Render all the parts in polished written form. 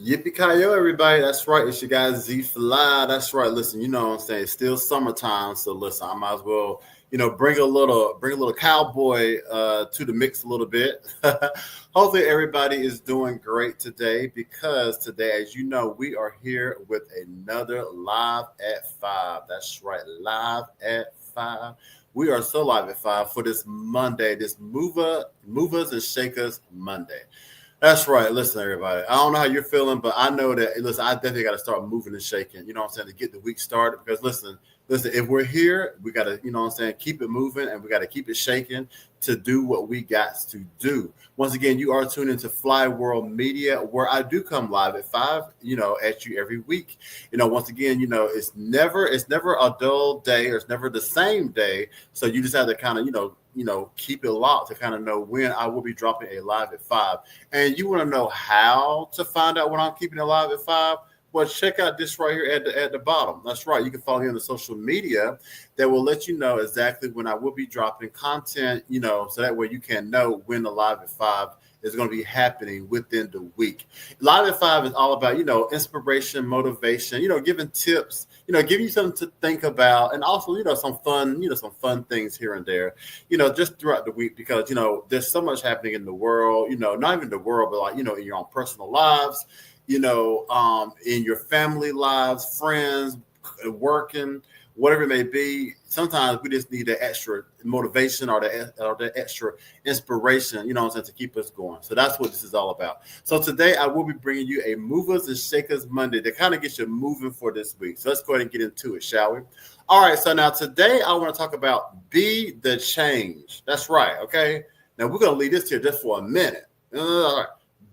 Yippee-ki-yo, everybody. That's right. It's your guy Z Fly. That's right. Listen, you know what I'm saying? It's still summertime. So listen, I might as well, bring a little cowboy to the mix a little bit. Hopefully everybody is doing great today because today, as you know, we are here with another live at five. That's right, live at five. We are so live at five for this Monday, this Movers and Shakers Monday. That's right. Listen, everybody. I don't know how you're feeling, but I know that. Listen, I definitely got to start moving and shaking. You know what I'm saying, to get the week started. Because listen. If we're here, we got to, you know what I'm saying, keep it moving and we got to keep it shaking to do what we got to do. Once again, you are tuned into Fly World Media, where I do come live at five. At you every week. Once again, it's never a dull day, or it's never the same day. So you just have to kind of, keep it locked to kind of know when I will be dropping a live at five. And you want to know how to find out when I'm keeping it live at five? Well, check out this right here at the bottom. That's right. You can follow me on the social media that will let you know exactly when I will be dropping content, so that way you can know when the live at five is going to be happening within the week. Live at five is all about, inspiration, motivation, giving tips, giving you something to think about, and also, some fun things here and there, just throughout the week, because, there's so much happening in the world, not even the world, but like, in your own personal lives, in your family lives, friends, working, whatever it may be. Sometimes we just need the extra motivation or the extra inspiration, to keep us going. So that's what this is all about. So today I will be bringing you a Movers and Shakers Monday to kind of get you moving for this week. So let's go ahead and get into it, shall we? All right. So now today I want to talk about be the change. That's right. Okay. Now we're going to leave this here just for a minute. All right.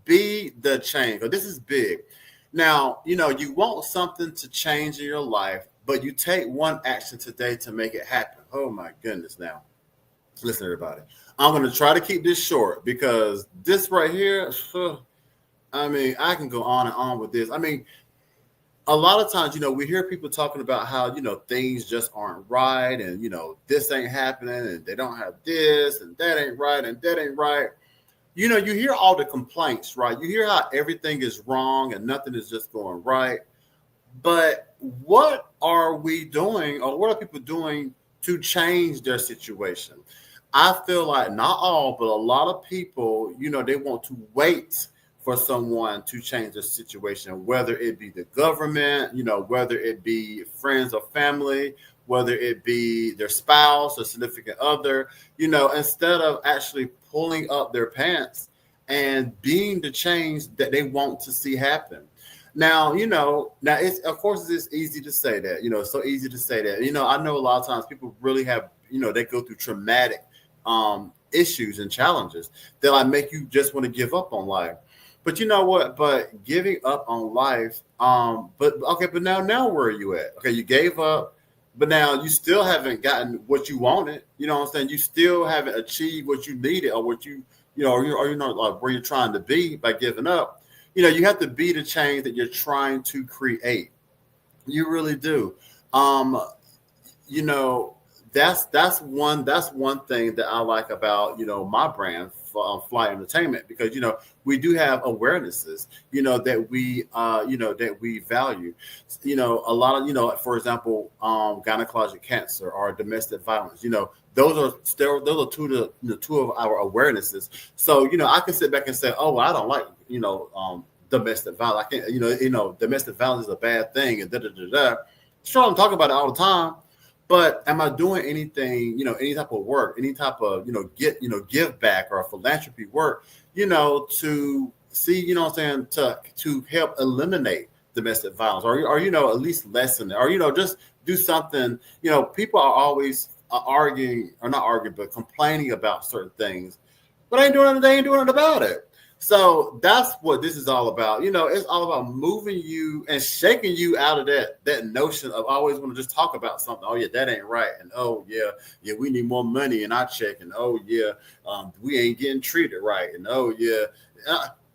Be the change. This is big. Now, you want something to change in your life, but you take one action today to make it happen. Oh my goodness. Now, listen, everybody. I'm going to try to keep this short because this right here, I can go on and on with this. A lot of times, we hear people talking about how, things just aren't right and, this ain't happening and they don't have this and that ain't right and that ain't right. You hear all the complaints, right? You hear how everything is wrong and nothing is just going right. But what are we doing, or what are people doing to change their situation? I feel like not all, but a lot of people, they want to wait for someone to change their situation, whether it be the government, whether it be friends or family, whether it be their spouse or significant other, instead of actually pulling up their pants and being the change that they want to see happen. Now, it's, of course, it's easy to say that, it's so easy to say that, I know a lot of times people really have, they go through traumatic issues and challenges that like make you just want to give up on life. But you know what? But giving up on life, but now where are you at? Okay, you gave up, but now you still haven't gotten what you wanted. You know what I'm saying? You still haven't achieved what you needed or what or you're not like where you're trying to be by giving up. You have to be the change that you're trying to create. You really do. Um, you know, that's one thing that I like about my brand, Fly Entertainment, because we do have awarenesses that we value. A lot of for example, gynecologic cancer or domestic violence. Those are two of our awarenesses. So I can sit back and say, oh, well, I don't like domestic violence. I can't domestic violence is a bad thing and da da da da. Sure, I'm talking about it all the time. But am I doing anything, any type of work, any type of, give back or philanthropy work, to see, what I'm saying, to help eliminate domestic violence or at least lessen it, or, just do something. People are always arguing, or not arguing, but complaining about certain things, but they ain't doing it about it. So that's what this is all about. It's all about moving you and shaking you out of that notion of always want to just talk about something. Oh yeah, that ain't right. And oh yeah, we need more money in our check. And oh yeah, we ain't getting treated right. And oh yeah,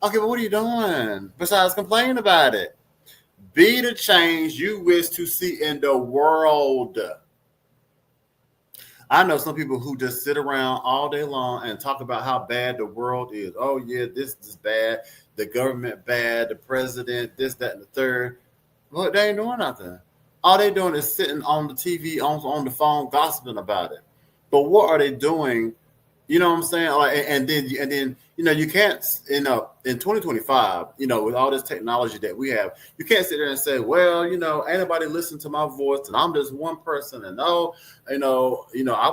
okay, but what are you doing besides complaining about it? Be the change you wish to see in the world. I know some people who just sit around all day long and talk about how bad the world is. Oh yeah, this is bad. The government bad. The president, this, that, and the third. Well, they ain't doing nothing. All they doing is sitting on the TV, on the phone, gossiping about it. But what are they doing? You know what I'm saying? Like, and then you can't, in 2025, with all this technology that we have, you can't sit there and say, well, ain't nobody listen to my voice, and I'm just one person, and oh, I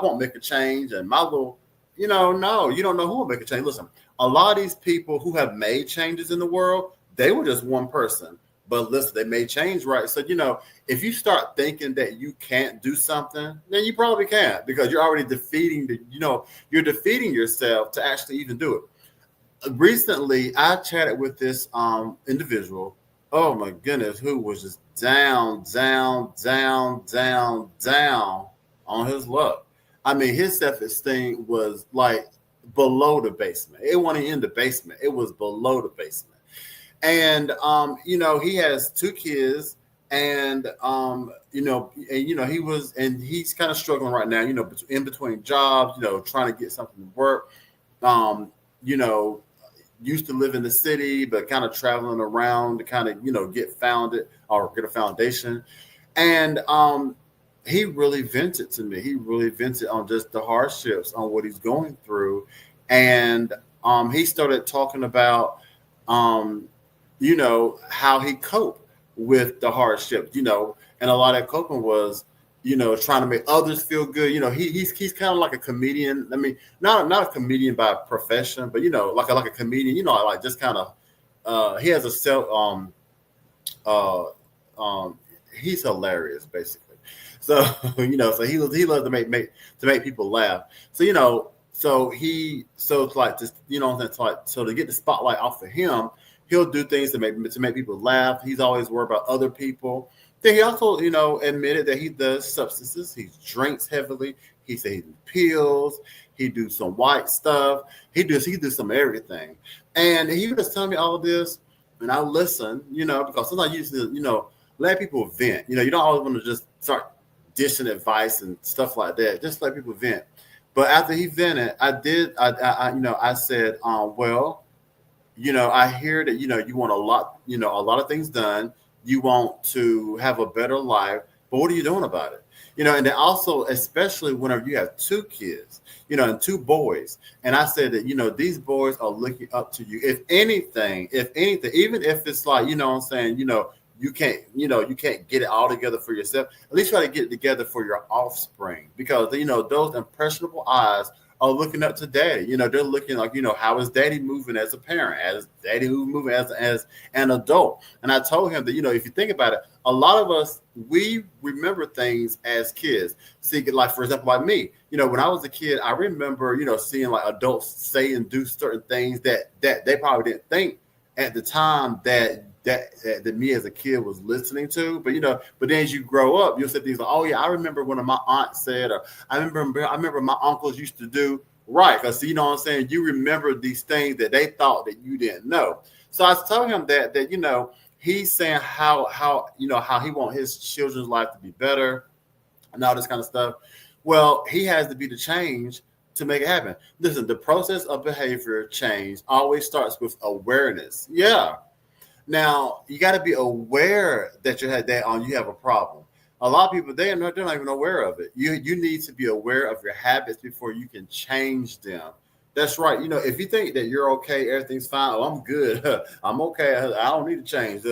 won't make a change, and my little, no, you don't know who will make a change. Listen, a lot of these people who have made changes in the world, they were just one person. But listen, they may change, right? So, if you start thinking that you can't do something, then you probably can't, because you're already you're defeating yourself to actually even do it. Recently, I chatted with this individual. Oh my goodness, who was just down, down, down, down, down on his luck. I mean, his self-esteem was like below the basement. It wasn't in the basement. It was below the basement. And he has two kids, and he's kind of struggling right now, in between jobs, trying to get something to work. um, you know, Used to live in the city, but kind of traveling around to kind of, get founded or get a foundation. And he really vented to me. He really vented on just the hardships, on what he's going through. And he started talking about, um, how he coped with the hardship, and a lot of coping was, trying to make others feel good. He's kind of like a comedian. I mean, not a comedian by profession, but like a comedian. Like just kind of he has a self uh um he's hilarious basically. So so he loves to make people laugh. So so it's like just it's like, so to get the spotlight off of him, he'll do things to make people laugh. He's always worried about other people. Then he also, admitted that he does substances. He drinks heavily. He said he do pills. He do some white stuff. He do some everything. And he was telling me all of this, and I listen, because sometimes you just, let people vent. You don't always want to just start dishing advice and stuff like that. Just let people vent. But after he vented, I said, well, I hear that, you want a lot of things done. You want to have a better life, but what are you doing about it? And then also, especially whenever you have two kids, and two boys. And I said that, these boys are looking up to you. If anything, even if it's like, what I'm saying, you can't get it all together for yourself. At least try to get it together for your offspring, because those impressionable eyes are looking up to daddy. They're looking like, how is daddy moving as a parent, as daddy who's moving as an adult. And I told him that, if you think about it, a lot of us, we remember things as kids. See, like, for example, like me, when I was a kid, I remember, seeing like adults say and do certain things that they probably didn't think at the time that me as a kid was listening to. But then as you grow up, you'll say things like, oh yeah, I remember when my aunt said, or I remember my uncles used to do, right? Because you know what I'm saying, you remember these things that they thought that you didn't know. So I was telling him that he's saying how he want his children's life to be better and all this kind of stuff. Well, he has to be the change to make it happen. Listen, the process of behavior change always starts with awareness. Yeah. Now, you got to be aware that you have a problem. A lot of people, they're not even aware of it. You need to be aware of your habits before you can change them. That's right. If you think that you're okay, everything's fine. Oh, I'm good. I'm okay. I don't need to change.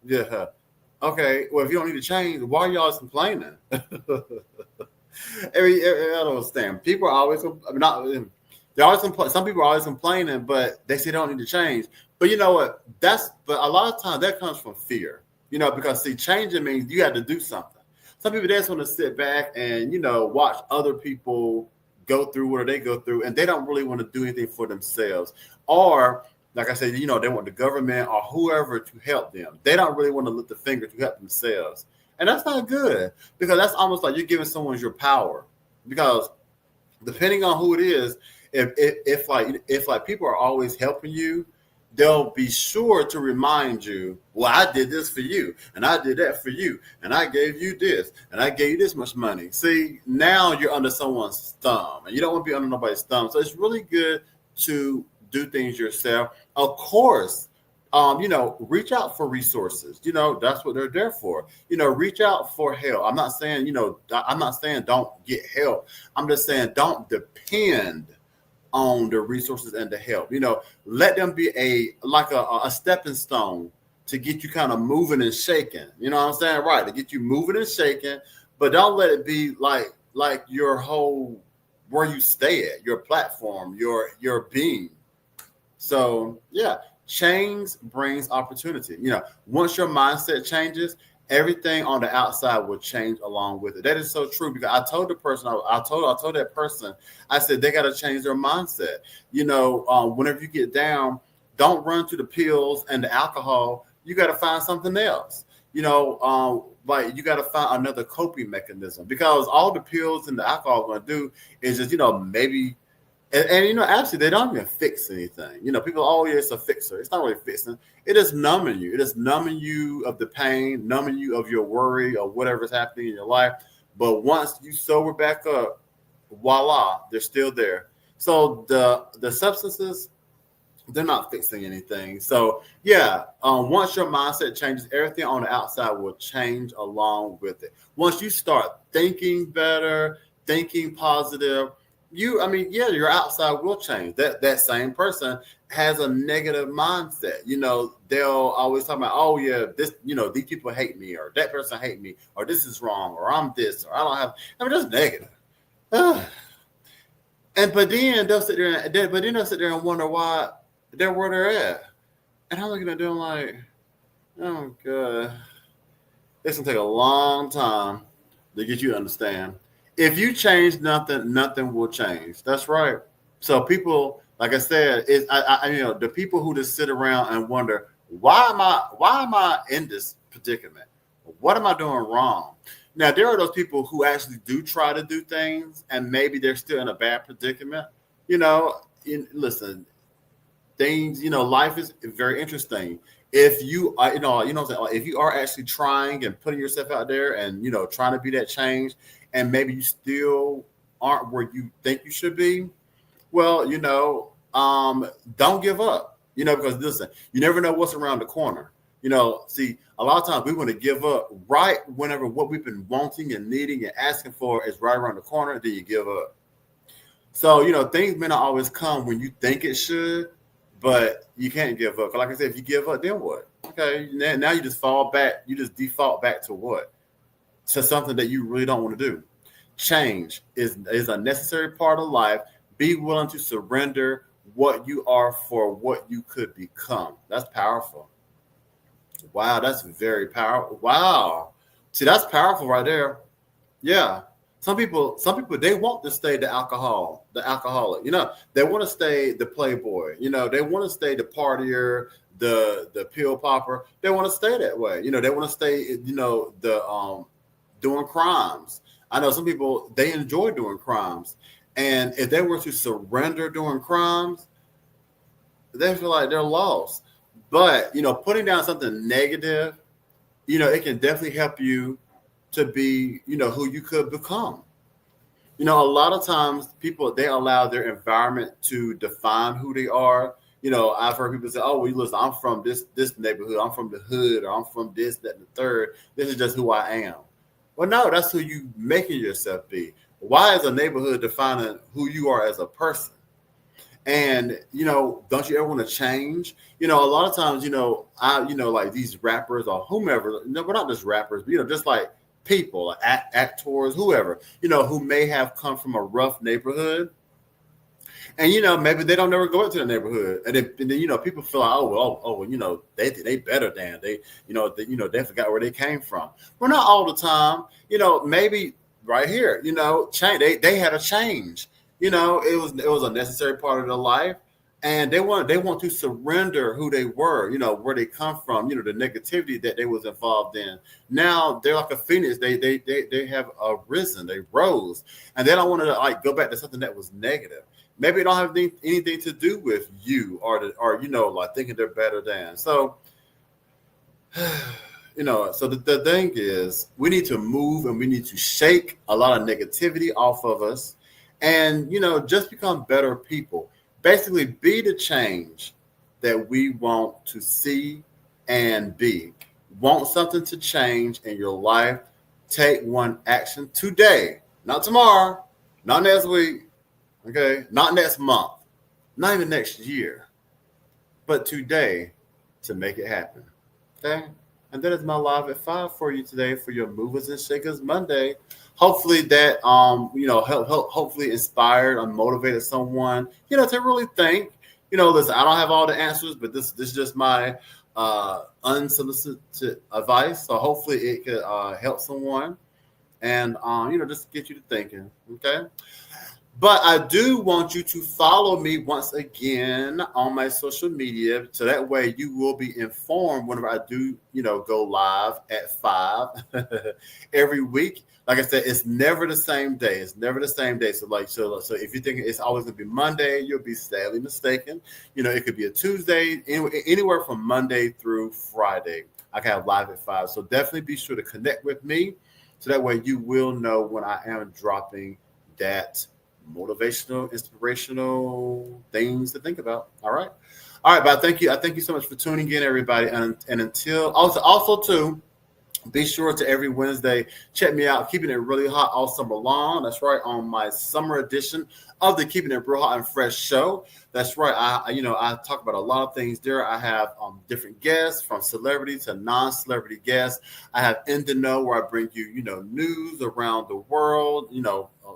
Yeah. Okay. Well, if you don't need to change, why are you always complaining? I don't understand. People are always, they always complain. Some people are always complaining, but they say they don't need to change. But you know what? But a lot of times that comes from fear. Because see, changing means you have to do something. Some people, they just want to sit back and watch other people go through what they go through, and they don't really want to do anything for themselves. Or, like I said, they want the government or whoever to help them. They don't really want to lift the finger to help themselves. And that's not good, because that's almost like you're giving someone your power. Because depending on who it is, if people are always helping you, they'll be sure to remind you, well, I did this for you, and I did that for you, and I gave you this, and I gave you this much money. See, now you're under someone's thumb, and you don't want to be under nobody's thumb. So it's really good to do things yourself. Of course, reach out for resources. That's what they're there for. Reach out for help. I'm not saying, don't get help. I'm just saying don't depend on the resources and the help. Let them be a stepping stone to get you kind of moving and shaking. You know what I'm saying? Right. To get you moving and shaking, but don't let it be like your whole, where you stay at, your platform, your being. So yeah, change brings opportunity. Once your mindset changes, everything on the outside will change along with it. That is so true, because I told the person, I told that person, I said they got to change their mindset. Whenever you get down, don't run to the pills and the alcohol. You got to find something else. Like you got to find another coping mechanism, because all the pills and the alcohol are going to do is just, maybe. And actually, they don't even fix anything. People, oh, yeah, it's a fixer. It's not really fixing. It is numbing you. It is numbing you of the pain, numbing you of your worry or whatever's happening in your life. But once you sober back up, voila, they're still there. So the substances, they're not fixing anything. So yeah, once your mindset changes, everything on the outside will change along with it. Once you start thinking better, thinking positive, your outside will change. That same person has a negative mindset. They'll always talk about, oh yeah, this, these people hate me, or that person hate me, or this is wrong, or I'm this, or I don't have. That's negative. But then they'll sit there and wonder why they're where they're at. And I'm looking at them like, oh god, it's gonna take a long time to get you to understand. If you change nothing, nothing will change. That's right. So people, like I said, the people who just sit around and wonder, why am I in this predicament? What am I doing wrong? Now, there are those people who actually do try to do things, and maybe they're still in a bad predicament. Listen, things, life is very interesting. If you are, if you are actually trying and putting yourself out there and, trying to be that change, and maybe you still aren't where you think you should be, well, don't give up, because listen, you never know what's around the corner. See, a lot of times we want to give up right whenever what we've been wanting and needing and asking for is right around the corner, then you give up. So, things may not always come when you think it should, but you can't give up. Like I said, if you give up, then what? Okay, now you just fall back. You just default back to what? To something that you really don't want to do. Change is a necessary part of life. Be willing to surrender what you are for what you could become. That's powerful. Wow, that's very powerful. Wow. See, that's powerful right there. Yeah. Some people, they want to stay the alcoholic. They want to stay the playboy. They want to stay the partier, the pill popper. They want to stay that way. They want to stay, doing crimes. I know some people, they enjoy doing crimes. And if they were to surrender doing crimes, they feel like they're lost. But, putting down something negative, it can definitely help you to be, who you could become. A lot of times people, they allow their environment to define who they are. I've heard people say, oh, well, listen, I'm from this neighborhood. I'm from the hood, or I'm from this, that, and the third. This is just who I am. Well, no, that's who you making yourself be. Why is a neighborhood defining who you are as a person? And, don't you ever want to change? A lot of times, like these rappers or whomever, but not just rappers, but, just like people, actors, whoever, who may have come from a rough neighborhood. And, maybe they don't never go into the neighborhood. And then people feel like, they better than they forgot where they came from. Well, not all the time, maybe right here, change. They had a change. It was a necessary part of their life, and they want to surrender who they were, where they come from, the negativity that they was involved in. Now they're like a phoenix. They have risen, they rose, and they don't want to go back to something that was negative. maybe it don't have anything to do with you or like thinking they're better than. So so the thing is, we need to move and we need to shake a lot of negativity off of us and, just become better people. Basically, be the change that we want to see and be. Want something to change in your life? Take one action today, not tomorrow, not next week, okay, not next month, not even next year, but today to make it happen. Okay? And that is my live at 5 for you today for your Movers and Shakers Monday. Hopefully that help hopefully inspired or motivated someone, to really think. Listen, I don't have all the answers, but this is just my unsolicited advice. So hopefully it could help someone and just get you to thinking. Okay. But I do want you to follow me once again on my social media, so that way you will be informed whenever I do, go live at 5 every week. Like I said, it's never the same day. It's never the same day. So if you think it's always gonna be Monday, you'll be sadly mistaken. It could be a Tuesday, anywhere from Monday through Friday. I can have live at 5. So definitely be sure to connect with me, so that way you will know when I am dropping that motivational, inspirational things to think about. All right. But thank you. I thank you so much for tuning in, everybody. And until also too, be sure to every Wednesday check me out, Keeping It Really Hot all summer long. That's right, on my summer edition of the Keeping It Real Hot and Fresh show. That's right. I talk about a lot of things there. I have different guests, from celebrity to non-celebrity guests. I have In the Know, where I bring you, news around the world,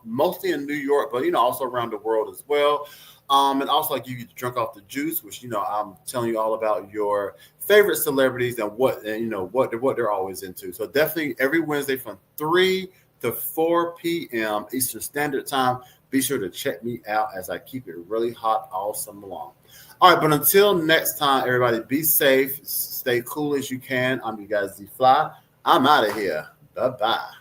mostly in New York, but also around the world as well. And also I give you the drink off the juice, which I'm telling you all about your favorite celebrities and what they're always into. So definitely every Wednesday from 3 to 4 p.m. Eastern Standard Time. Be sure to check me out as I keep it really hot all summer long. All right, but until next time, everybody, be safe, stay cool as you can. I'm you guys Z Fly. I'm out of here. Bye bye.